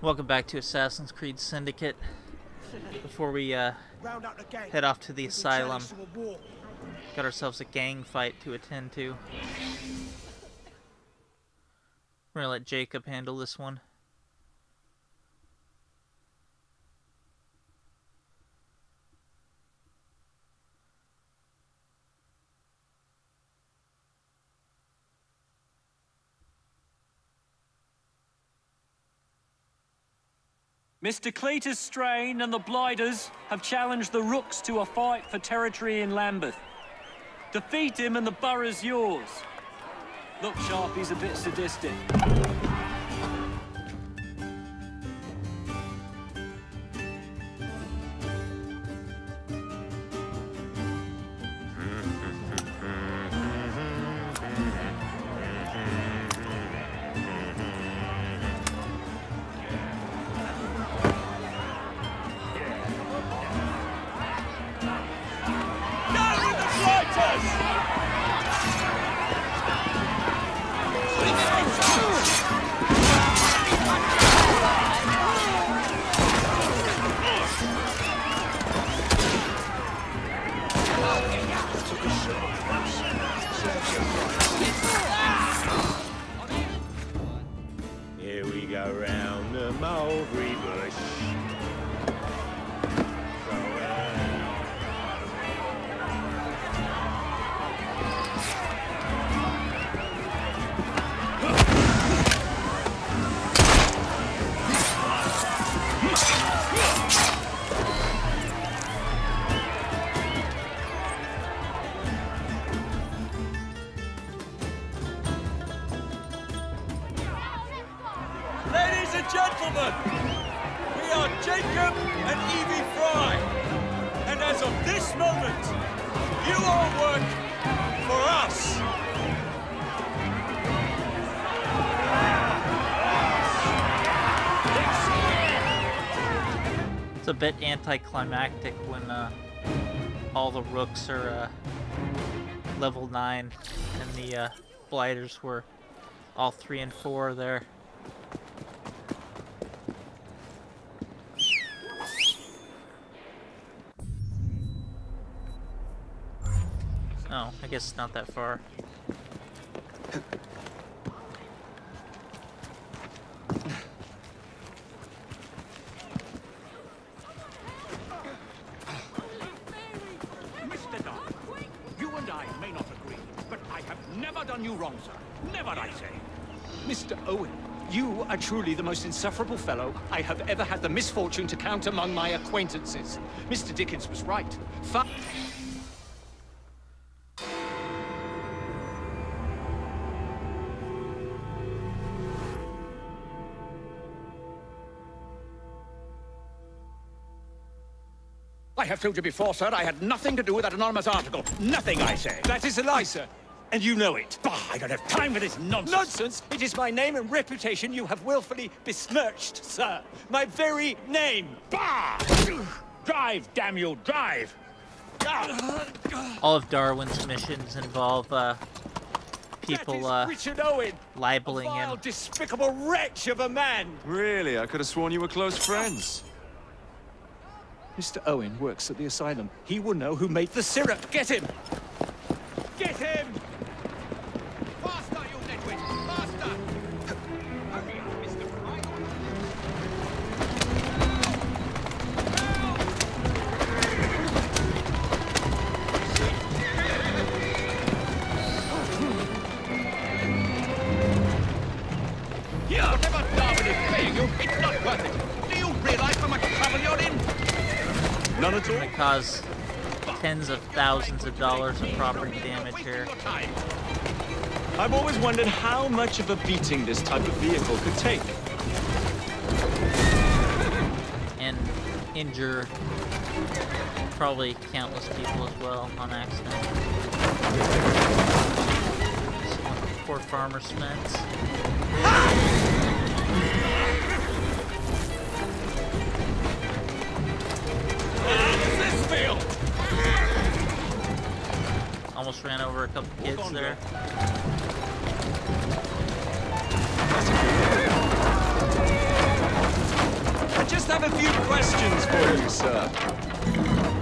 Welcome back to Assassin's Creed Syndicate. Before we head off to the asylum, got ourselves a gang fight to attend to. We're gonna let Jacob handle this one. Mr. Cletus Strain and the Blighters have challenged the Rooks to a fight for territory in Lambetth. Defeat him and the borough's yours. Look, Sharpie's a bit sadistic. Here we go round the mulberry bush. Ladies and gentlemen, we are Jacob and Evie Fry, and as of this moment, you all work for us. It's a bit anticlimactic when all the Rooks are level 9 and the Blighters were all 3 and 4 there. Oh, I guess it's not that far. Mr. Dark, you and I may not agree, but I have never done you wrong, sir. Never, I say. Mr. Owen, you are truly the most insufferable fellow I have ever had the misfortune to count among my acquaintances. Mr. Dickens was right. I have told you before, sir, I had nothing to do with that anonymous article. Nothing, I say. That is a lie, sir, and you know it. Bah, I don't have time for this nonsense. Nonsense? It is my name and reputation you have willfully besmirched, sir. My very name. Bah! Drive, damn you, drive! All of Darwin's missions involve people Richard Owen, libeling a vile, him. despicable wretch of a man. Really? I could have sworn you were close friends. Mr. Owen works at the asylum. He will know who made the syrup. Get him! Get him! Faster, you nitwit! Faster! Hurry up, Mr. Fry. Here! Whatever Darwin is paying you, it's not worth it. Do you realize how much trouble you're in? None at all? Gonna cause tens of thousands of dollars of property damage here. I've always wondered how much of a beating this type of vehicle could take. And injure probably countless people as well on accident. Some poor farmer Smiths. Almost ran over a couple kids there. have a few questions for you, sir.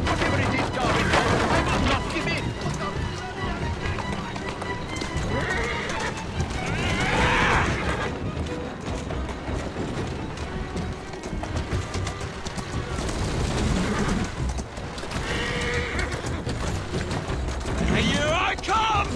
Whatever it is, Darwin, I will not give in. Here I come!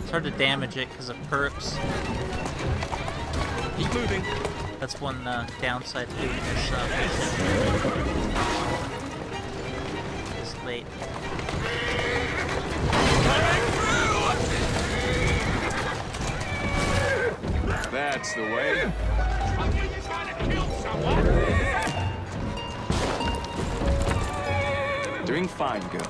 It's hard to damage it because of perks. Keep moving. That's one downside to doing this this late. That's the way. Are you trying to kill someone? Doing fine, girl.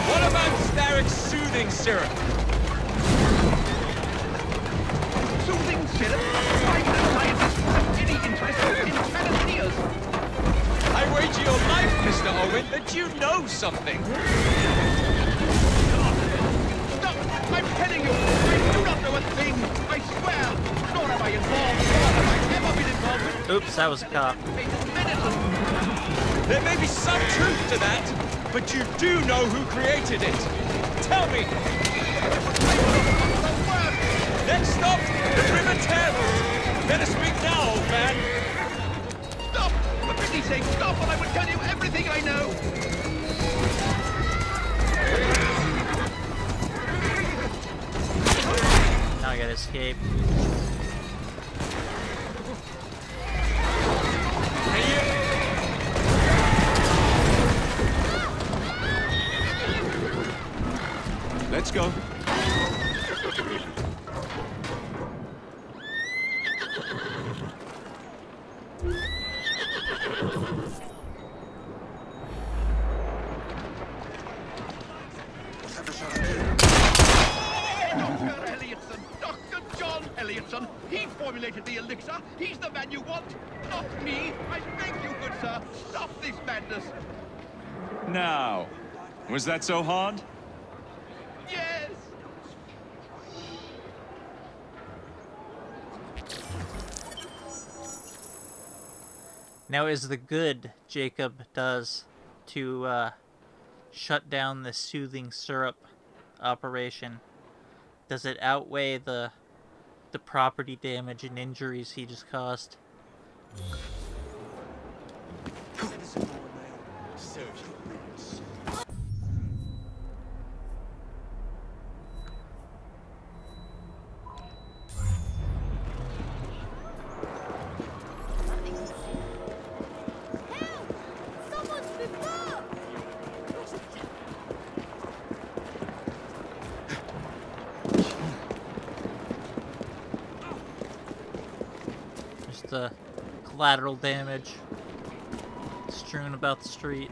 What about Starrick's soothing syrup? Soothing syrup? Private scientists have any interest in Canadiers. I wager your life, Mr. Owen, that you know something. Stop! I'm telling you, I do not know a thing. I swear, nor am I involved, nor have I ever been involved with Oops, that was a cop. medicine. There may be some truth to that, but you do know who created it. Tell me. Next stop, the River Thames. Better speak now, old man. Stop! For pity's sake, stop, or I will tell you everything I know. Now I gotta escape. Let's go. Dr. Elliotson, Dr. John Elliotson. He formulated the elixir. He's the man you want, not me. I beg you, good sir, stop this madness. Now, was that so hard? Yes. Now, is the good Jacob does to shut down the soothing syrup operation, does it outweigh the property damage and injuries he just caused? The collateral damage strewn about the street.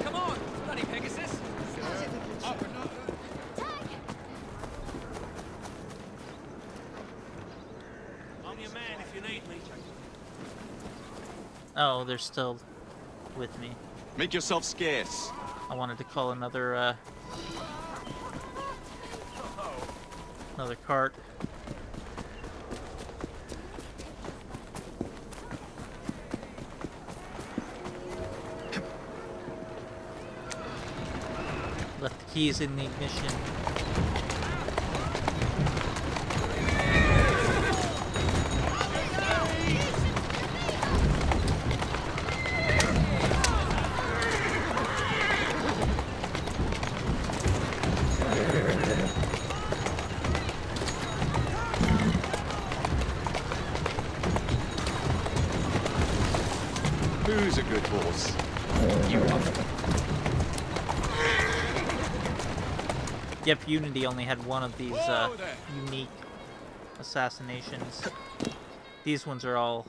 Come on, bloody Pegasus! I'm your man if you need me. Oh, they're still with me. Make yourself scarce. I wanted to call another cart. Left the keys in the ignition. Who's a good horse? You Yep, Unity only had one of these unique assassinations. These ones are all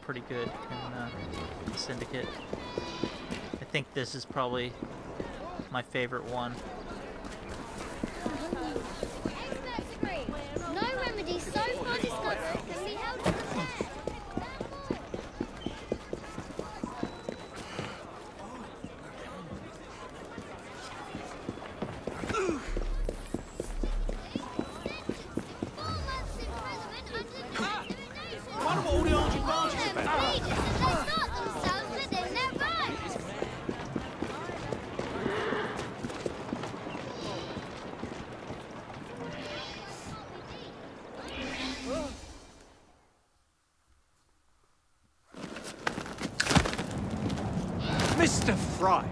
pretty good in Syndicate. I think this is probably my favorite one. Experts agree. No remedy so far discovered can be held in the lab. Mr. Fry,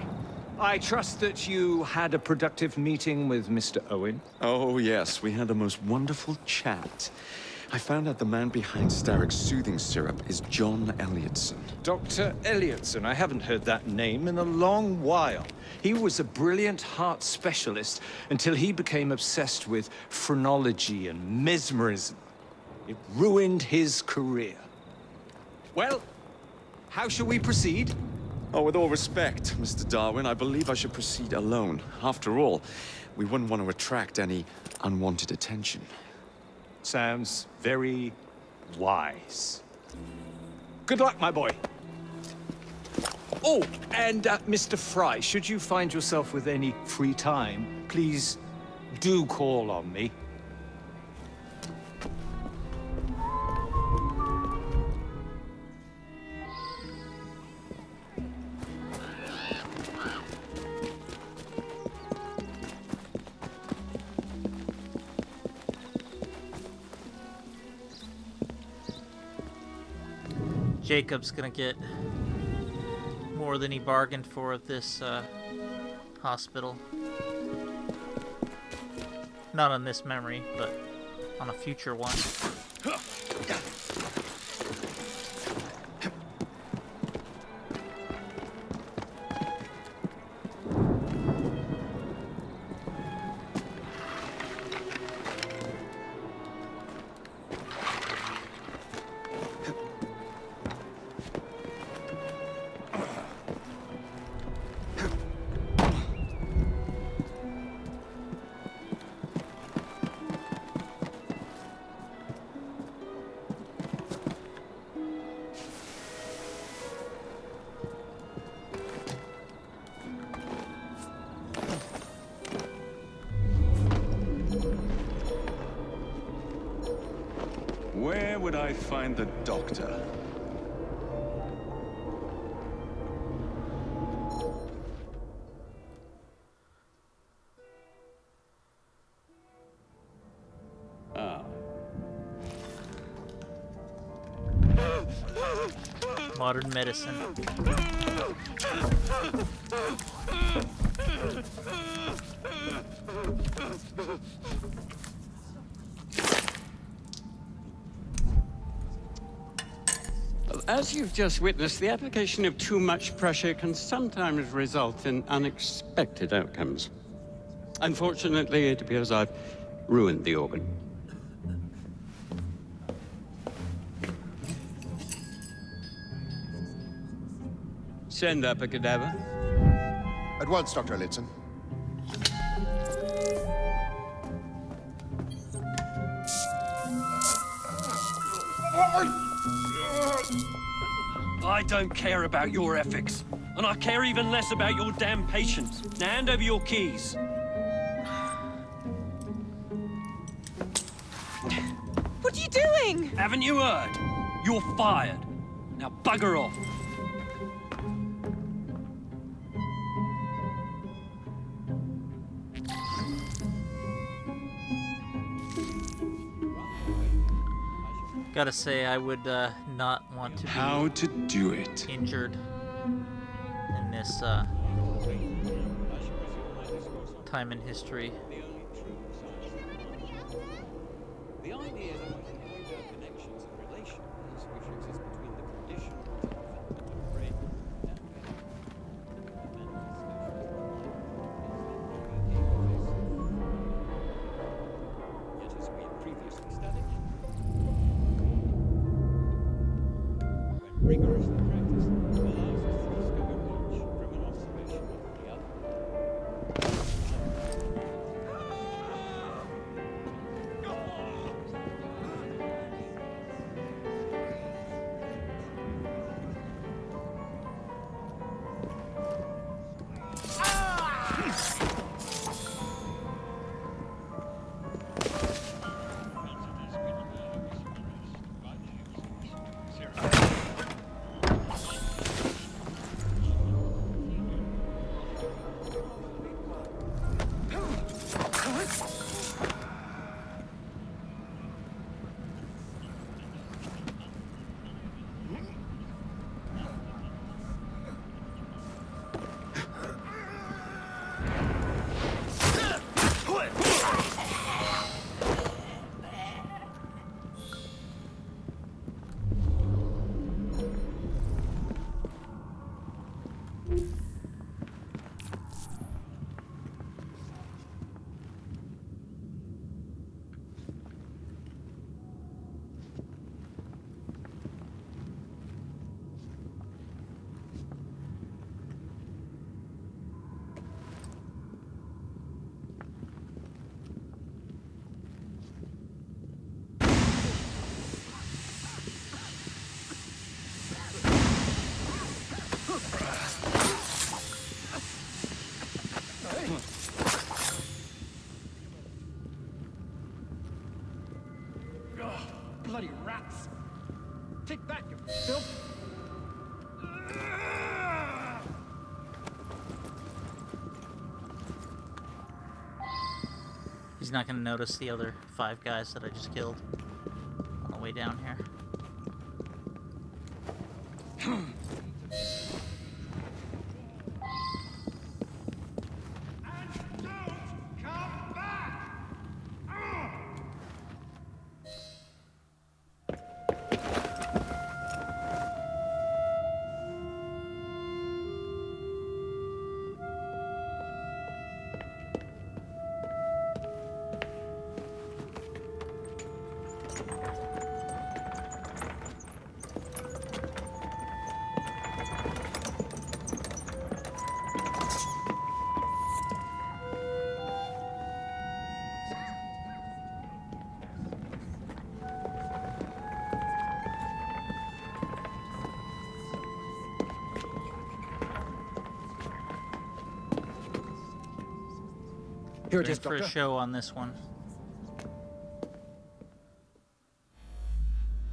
I trust that you had a productive meeting with Mr. Owen. Oh, yes, we had the most wonderful chat. I found out the man behind Starrick's soothing syrup is John Elliotson. Dr. Elliotson, I haven't heard that name in a long while. He was a brilliant heart specialist until he became obsessed with phrenology and mesmerism. It ruined his career. Well, how shall we proceed? Oh, with all respect, Mr. Darwin, I believe I should proceed alone. After all, we wouldn't want to attract any unwanted attention. Sounds very wise. Good luck, my boy. Oh, and Mr. Fry, should you find yourself with any free time, please do call on me. Jacob's gonna get more than he bargained for at this hospital. Not on this memory, but on a future one. Where would I find the doctor? Ah. Modern medicine. As you've just witnessed, the application of too much pressure can sometimes result in unexpected outcomes. Unfortunately, it appears I've ruined the organ. Send up a cadaver. At once, Dr. Elliotson. I don't care about your ethics, and I care even less about your damn patience. Now hand over your keys. What are you doing? Haven't you heard? You're fired. Now bugger off. Gotta say, I would not want to How be to do it? injured in this time in history. The idea that we can point out connections and relations which exist between the condition of the brain previously studied. When rigorously practiced, allows us to discover each from an observation of the other. Bloody rats! Take that, you filth! He's not going to notice the other 5 guys that I just killed on the way down here. Here it Ready is, for Doctor. a show on this one.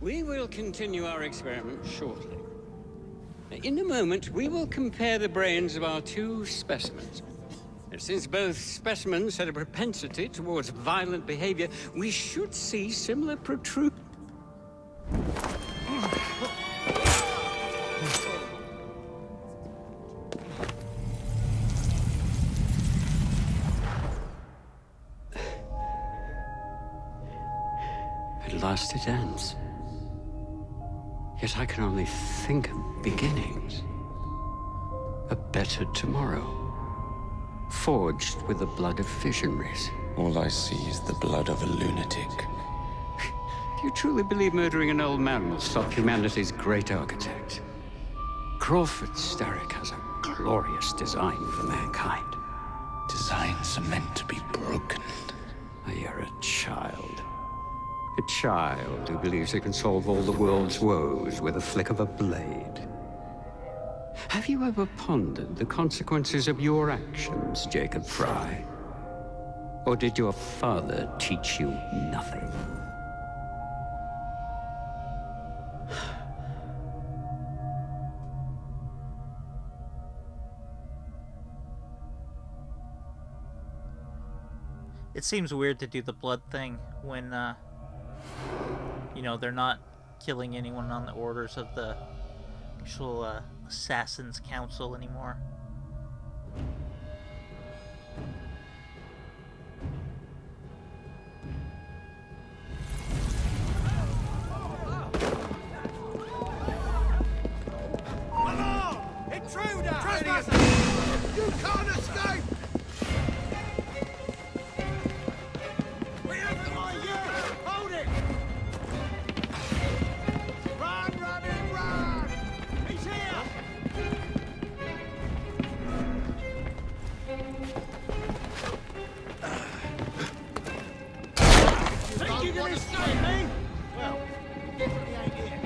We will continue our experiment shortly. In a moment, we will compare the brains of our 2 specimens. And since both specimens had a propensity towards violent behavior, we should see similar protrusions. At last it ends. Yet I can only think of beginnings. A better tomorrow, forged with the blood of visionaries. All I see is the blood of a lunatic. Do you truly believe murdering an old man will stop humanity's great architect? Crawford Starrick has a glorious design for mankind. Designs are meant to be broken. You're a child. A child who believes it can solve all the world's woes with a flick of a blade. Have you ever pondered the consequences of your actions, Jacob Fry? Or did your father teach you nothing? It seems weird to do the blood thing when, you know, they're not killing anyone on the orders of the actual Assassin's Council anymore. Intruder! You can't escape! We have it on you! you gonna say, me? Well, definitely ain't here.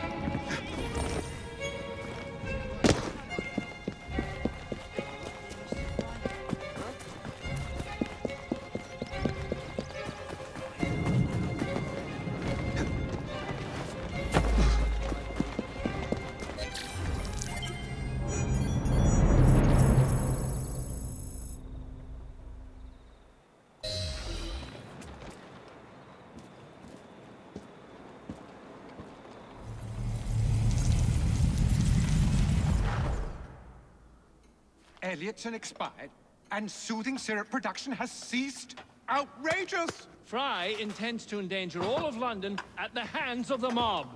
Elliotson expired, and soothing syrup production has ceased? Outrageous! Fry intends to endanger all of London at the hands of the mob.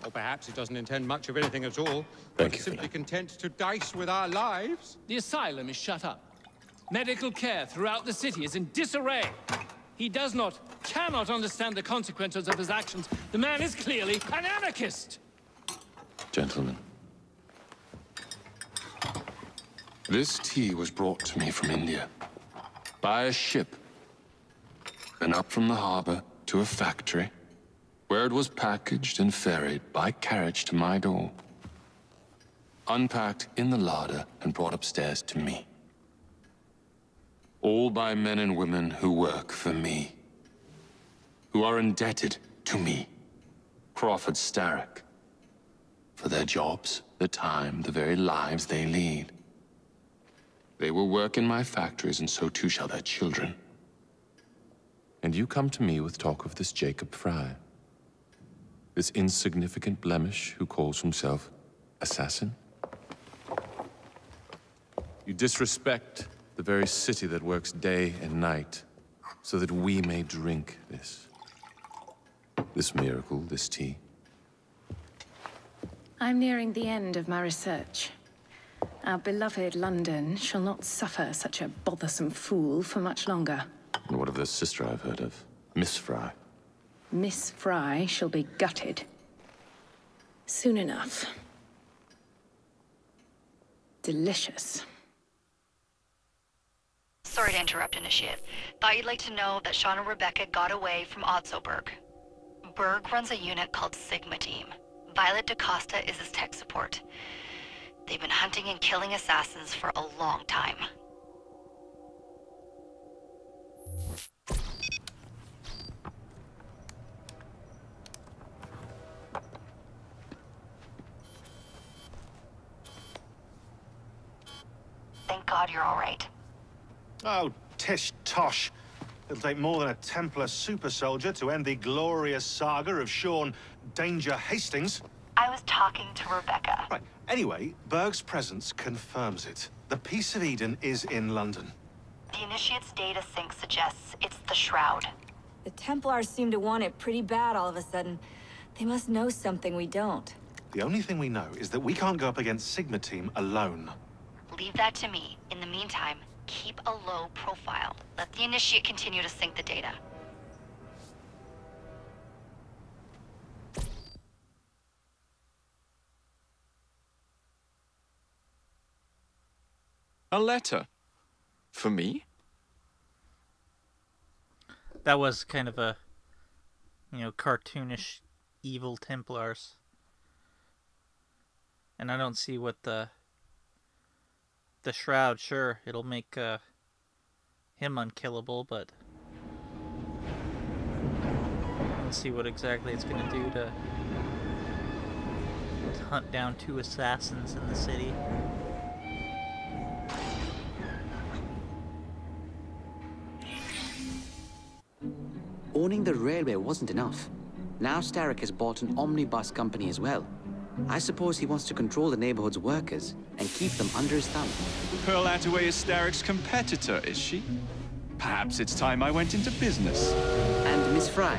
Or perhaps he doesn't intend much of anything at all. Thank but you, simply Philip. content to dice with our lives. The asylum is shut up. Medical care throughout the city is in disarray. He cannot understand the consequences of his actions. The man is clearly an anarchist! Gentlemen. This tea was brought to me from India. By a ship. Then up from the harbor to a factory, where it was packaged and ferried by carriage to my door. Unpacked in the larder and brought upstairs to me. All by men and women who work for me. Who are indebted to me, Crawford Starrick. For their jobs, the time, the very lives they lead. They will work in my factories, and so too shall their children. And you come to me with talk of this Jacob Fry. This insignificant blemish who calls himself assassin? You disrespect the very city that works day and night, so that we may drink this miracle, this tea. I'm nearing the end of my research. Our beloved London shall not suffer such a bothersome fool for much longer. And what of the sister I've heard of, Miss Fry? Miss Fry shall be gutted. Soon enough. Delicious. Sorry to interrupt, Initiate. Thought you'd like to know that Sean and Rebecca got away from Otzoberg. Berg runs a unit called Sigma Team. Violet DaCosta is his tech support. They've been hunting and killing assassins for a long time. Thank God you're all right. Oh, tish tosh. It'll take more than a Templar super soldier to end the glorious saga of Sean Danger Hastings. I was talking to Rebecca. Right. Anyway, Berg's presence confirms it. The Peace of Eden is in London. The Initiate's data sync suggests it's the Shroud. The Templars seem to want it pretty bad all of a sudden. They must know something we don't. The only thing we know is that we can't go up against Sigma Team alone. Leave that to me. In the meantime, keep a low profile. Let the Initiate continue to sync the data. A letter? For me? That was kind of a, cartoonish evil Templars. And I don't see what the Shroud, sure, it'll make him unkillable, but let's see what exactly it's going to do to hunt down 2 assassins in the city. Owning the railway wasn't enough. Now Starrick has bought an omnibus company as well. I suppose he wants to control the neighborhood's workers and keep them under his thumb. Pearl Attaway is Starrick's competitor, is she? Perhaps it's time I went into business. And Miss Fry,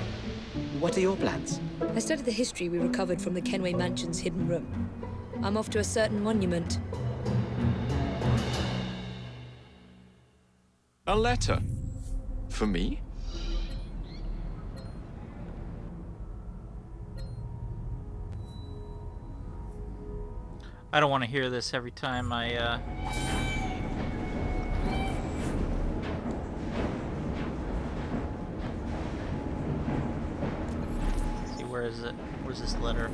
what are your plans? I studied the history we recovered from the Kenway Mansion's hidden room. I'm off to a certain monument. A letter? For me? I don't want to hear this every time I, Where is it? Where's this letter?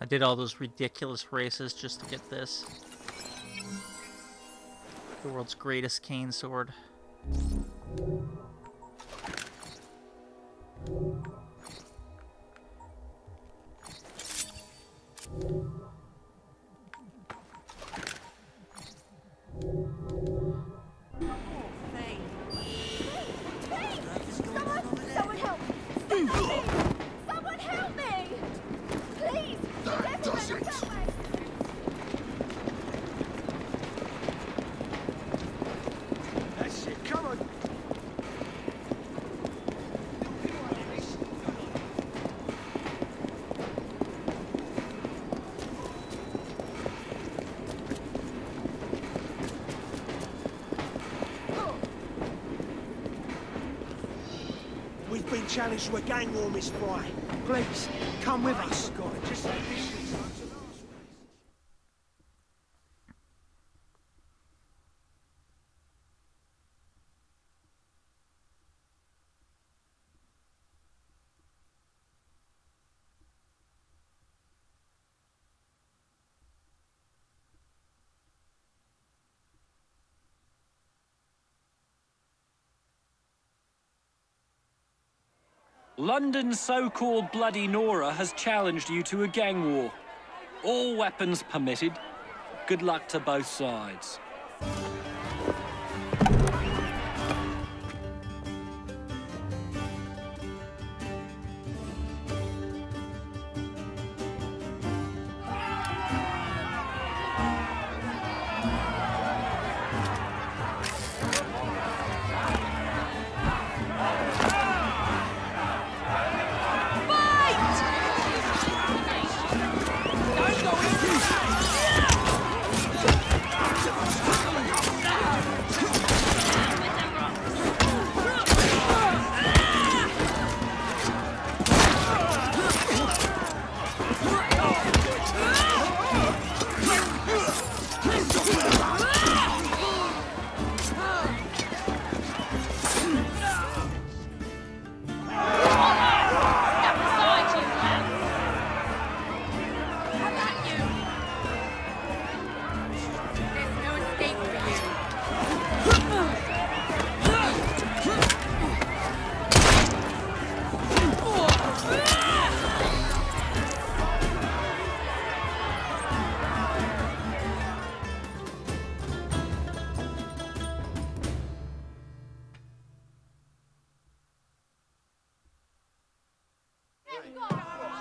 I did all those ridiculous races just to get this. The world's greatest cane sword. Challenged to a gang war, Miss Fry. Please, come with us. Just like this. London's so-called Bloody Nora has challenged you to a gang war. All weapons permitted. Good luck to both sides.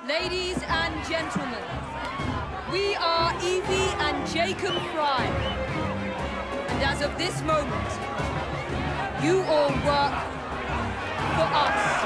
Ladies and gentlemen, we are Evie and Jacob Fry. And as of this moment, you all work for us.